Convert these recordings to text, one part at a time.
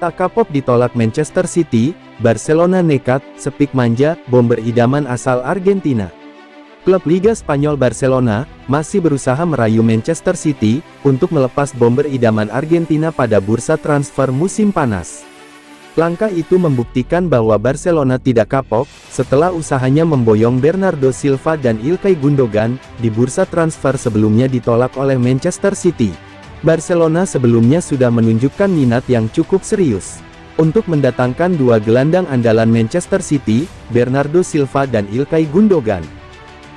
Tak kapok ditolak Manchester City, Barcelona nekat, sepik manja, bomber idaman asal Argentina. Klub Liga Spanyol Barcelona, masih berusaha merayu Manchester City, untuk melepas bomber idaman Argentina pada bursa transfer musim panas. Langkah itu membuktikan bahwa Barcelona tidak kapok, setelah usahanya memboyong Bernardo Silva dan Ilkay Gundogan, di bursa transfer sebelumnya ditolak oleh Manchester City. Barcelona sebelumnya sudah menunjukkan minat yang cukup serius untuk mendatangkan dua gelandang andalan Manchester City, Bernardo Silva dan Ilkay Gundogan.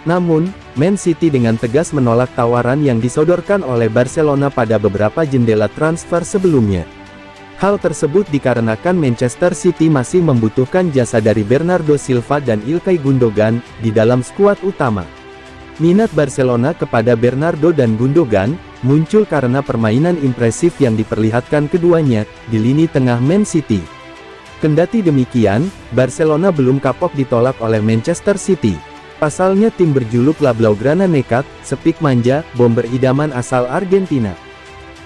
Namun, Man City dengan tegas menolak tawaran yang disodorkan oleh Barcelona pada beberapa jendela transfer sebelumnya. Hal tersebut dikarenakan Manchester City masih membutuhkan jasa dari Bernardo Silva dan Ilkay Gundogan di dalam skuad utama. Minat Barcelona kepada Bernardo dan Gundogan muncul karena permainan impresif yang diperlihatkan keduanya di lini tengah Man City. Kendati demikian, Barcelona belum kapok ditolak oleh Manchester City. Pasalnya tim berjuluk La Blaugrana nekat, sepik manja, bomber idaman asal Argentina.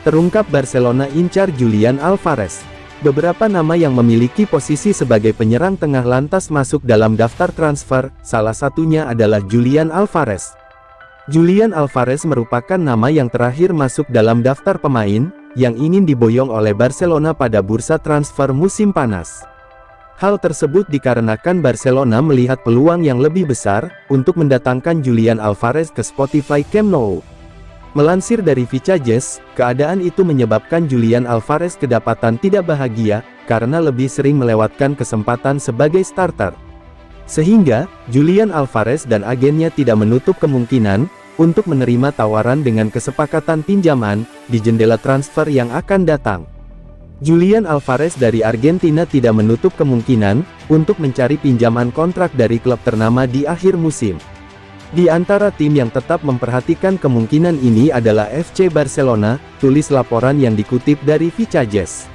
Terungkap Barcelona incar Julian Alvarez. Beberapa nama yang memiliki posisi sebagai penyerang tengah lantas masuk dalam daftar transfer, salah satunya adalah Julian Alvarez. Julian Alvarez merupakan nama yang terakhir masuk dalam daftar pemain yang ingin diboyong oleh Barcelona pada bursa transfer musim panas. Hal tersebut dikarenakan Barcelona melihat peluang yang lebih besar untuk mendatangkan Julian Alvarez ke Spotify Camp Nou. Melansir dari Vicajes, keadaan itu menyebabkan Julian Alvarez kedapatan tidak bahagia karena lebih sering melewatkan kesempatan sebagai starter. Sehingga, Julian Alvarez dan agennya tidak menutup kemungkinan untuk menerima tawaran dengan kesepakatan pinjaman di jendela transfer yang akan datang. Julian Alvarez dari Argentina tidak menutup kemungkinan untuk mencari pinjaman kontrak dari klub ternama di akhir musim. Di antara tim yang tetap memperhatikan kemungkinan ini adalah FC Barcelona, tulis laporan yang dikutip dari Vicajes.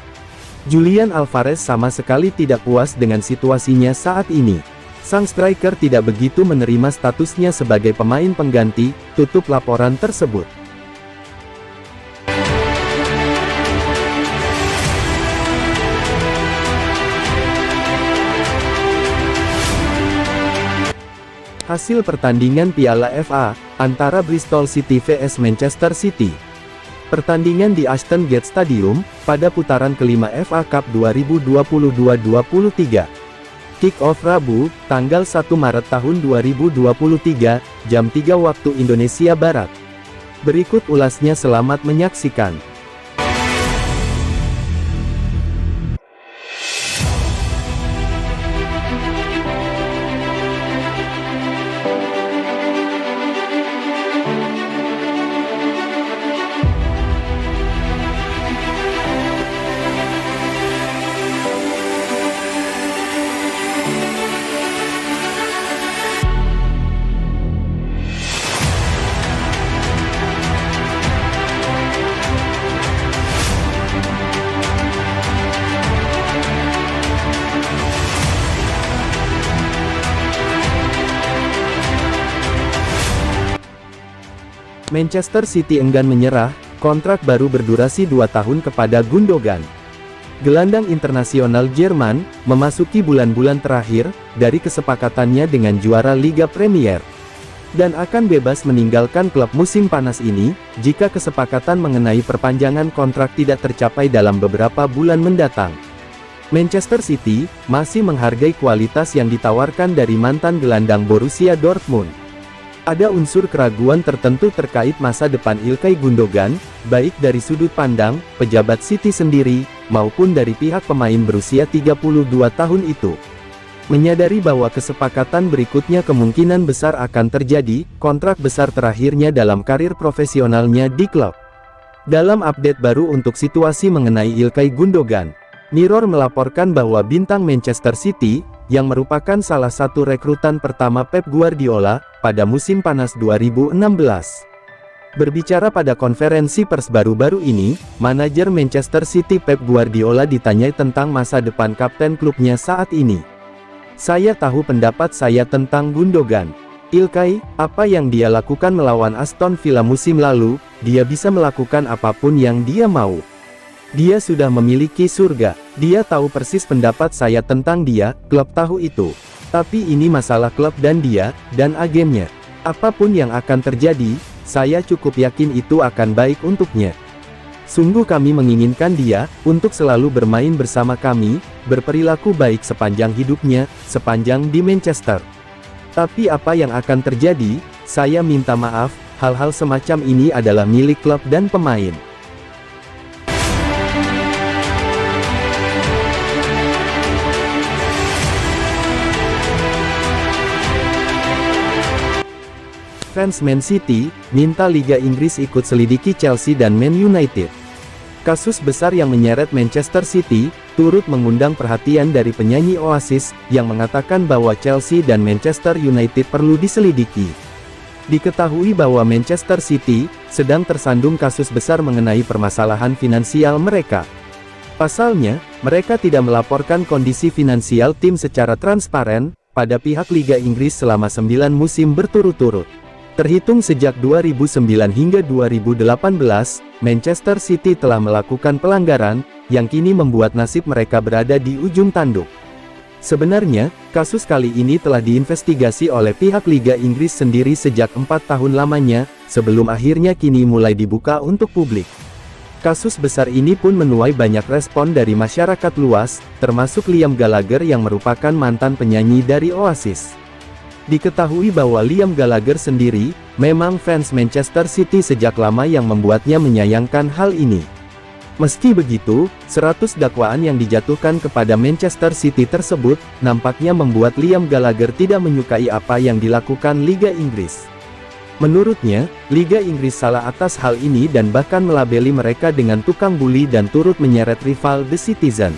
Julian Alvarez sama sekali tidak puas dengan situasinya saat ini. Sang striker tidak begitu menerima statusnya sebagai pemain pengganti, tutup laporan tersebut. Hasil pertandingan Piala FA, antara Bristol City vs Manchester City. Pertandingan di Ashton Gate Stadium, pada putaran kelima FA Cup 2022-23. Kick-off Rabu, tanggal 1 Maret tahun 2023, jam 3 waktu Indonesia Barat. Berikut ulasnya, selamat menyaksikan. Manchester City enggan menyerah, kontrak baru berdurasi 2 tahun kepada Gundogan. Gelandang internasional Jerman, memasuki bulan-bulan terakhir, dari kesepakatannya dengan juara Liga Premier. Dan akan bebas meninggalkan klub musim panas ini, jika kesepakatan mengenai perpanjangan kontrak tidak tercapai dalam beberapa bulan mendatang. Manchester City, masih menghargai kualitas yang ditawarkan dari mantan gelandang Borussia Dortmund. Ada unsur keraguan tertentu terkait masa depan Ilkay Gundogan, baik dari sudut pandang pejabat City sendiri, maupun dari pihak pemain berusia 32 tahun itu. Menyadari bahwa kesepakatan berikutnya kemungkinan besar akan terjadi, kontrak besar terakhirnya dalam karir profesionalnya di klub. Dalam update baru untuk situasi mengenai Ilkay Gundogan, Mirror melaporkan bahwa bintang Manchester City, yang merupakan salah satu rekrutan pertama Pep Guardiola, pada musim panas 2016. Berbicara pada konferensi pers baru-baru ini, manajer Manchester City Pep Guardiola ditanyai tentang masa depan kapten klubnya saat ini. "Saya tahu pendapat saya tentang Gundogan. Ilkay, apa yang dia lakukan melawan Aston Villa musim lalu, dia bisa melakukan apapun yang dia mau. Dia sudah memiliki surga. Dia tahu persis pendapat saya tentang dia, klub tahu itu. Tapi ini masalah klub dan dia, dan agennya. Apapun yang akan terjadi, saya cukup yakin itu akan baik untuknya. Sungguh kami menginginkan dia, untuk selalu bermain bersama kami, berperilaku baik sepanjang hidupnya, sepanjang di Manchester. Tapi apa yang akan terjadi, saya minta maaf, hal-hal semacam ini adalah milik klub dan pemain. Fans Man City, minta Liga Inggris ikut selidiki Chelsea dan Man United. Kasus besar yang menyeret Manchester City, turut mengundang perhatian dari penyanyi Oasis, yang mengatakan bahwa Chelsea dan Manchester United perlu diselidiki. Diketahui bahwa Manchester City, sedang tersandung kasus besar mengenai permasalahan finansial mereka. Pasalnya, mereka tidak melaporkan kondisi finansial tim secara transparan, pada pihak Liga Inggris selama 9 musim berturut-turut. Terhitung sejak 2009 hingga 2018, Manchester City telah melakukan pelanggaran, yang kini membuat nasib mereka berada di ujung tanduk. Sebenarnya, kasus kali ini telah diinvestigasi oleh pihak Liga Inggris sendiri sejak 4 tahun lamanya, sebelum akhirnya kini mulai dibuka untuk publik. Kasus besar ini pun menuai banyak respon dari masyarakat luas, termasuk Liam Gallagher yang merupakan mantan penyanyi dari Oasis. Diketahui bahwa Liam Gallagher sendiri, memang fans Manchester City sejak lama yang membuatnya menyayangkan hal ini. Meski begitu, 100 dakwaan yang dijatuhkan kepada Manchester City tersebut, nampaknya membuat Liam Gallagher tidak menyukai apa yang dilakukan Liga Inggris. Menurutnya, Liga Inggris salah atas hal ini dan bahkan melabeli mereka dengan tukang bully dan turut menyeret rival The Citizen,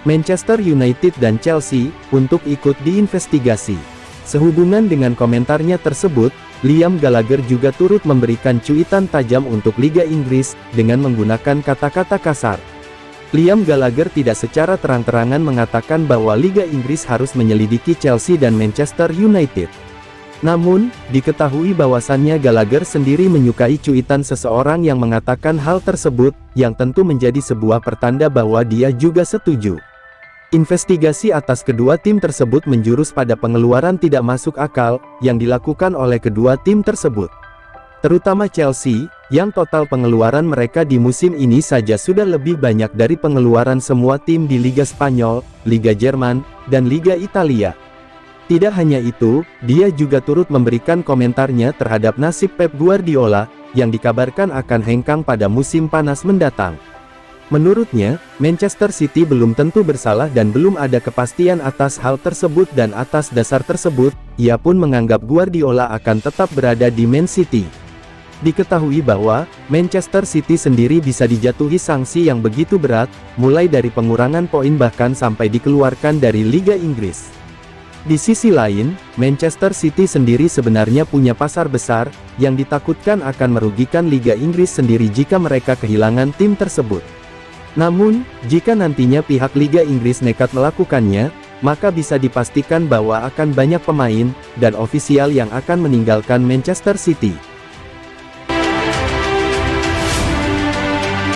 Manchester United dan Chelsea, untuk ikut diinvestigasi. Sehubungan dengan komentarnya tersebut, Liam Gallagher juga turut memberikan cuitan tajam untuk Liga Inggris, dengan menggunakan kata-kata kasar. Liam Gallagher tidak secara terang-terangan mengatakan bahwa Liga Inggris harus menyelidiki Chelsea dan Manchester United. Namun, diketahui bahwasannya Gallagher sendiri menyukai cuitan seseorang yang mengatakan hal tersebut, yang tentu menjadi sebuah pertanda bahwa dia juga setuju. Investigasi atas kedua tim tersebut menjurus pada pengeluaran tidak masuk akal, yang dilakukan oleh kedua tim tersebut. Terutama Chelsea, yang total pengeluaran mereka di musim ini saja sudah lebih banyak dari pengeluaran semua tim di Liga Spanyol, Liga Jerman, dan Liga Italia. Tidak hanya itu, dia juga turut memberikan komentarnya terhadap nasib Pep Guardiola, yang dikabarkan akan hengkang pada musim panas mendatang. Menurutnya, Manchester City belum tentu bersalah dan belum ada kepastian atas hal tersebut dan atas dasar tersebut, ia pun menganggap Guardiola akan tetap berada di Man City. Diketahui bahwa, Manchester City sendiri bisa dijatuhi sanksi yang begitu berat, mulai dari pengurangan poin bahkan sampai dikeluarkan dari Liga Inggris. Di sisi lain, Manchester City sendiri sebenarnya punya pasar besar, yang ditakutkan akan merugikan Liga Inggris sendiri jika mereka kehilangan tim tersebut. Namun, jika nantinya pihak Liga Inggris nekat melakukannya, maka bisa dipastikan bahwa akan banyak pemain dan ofisial yang akan meninggalkan Manchester City.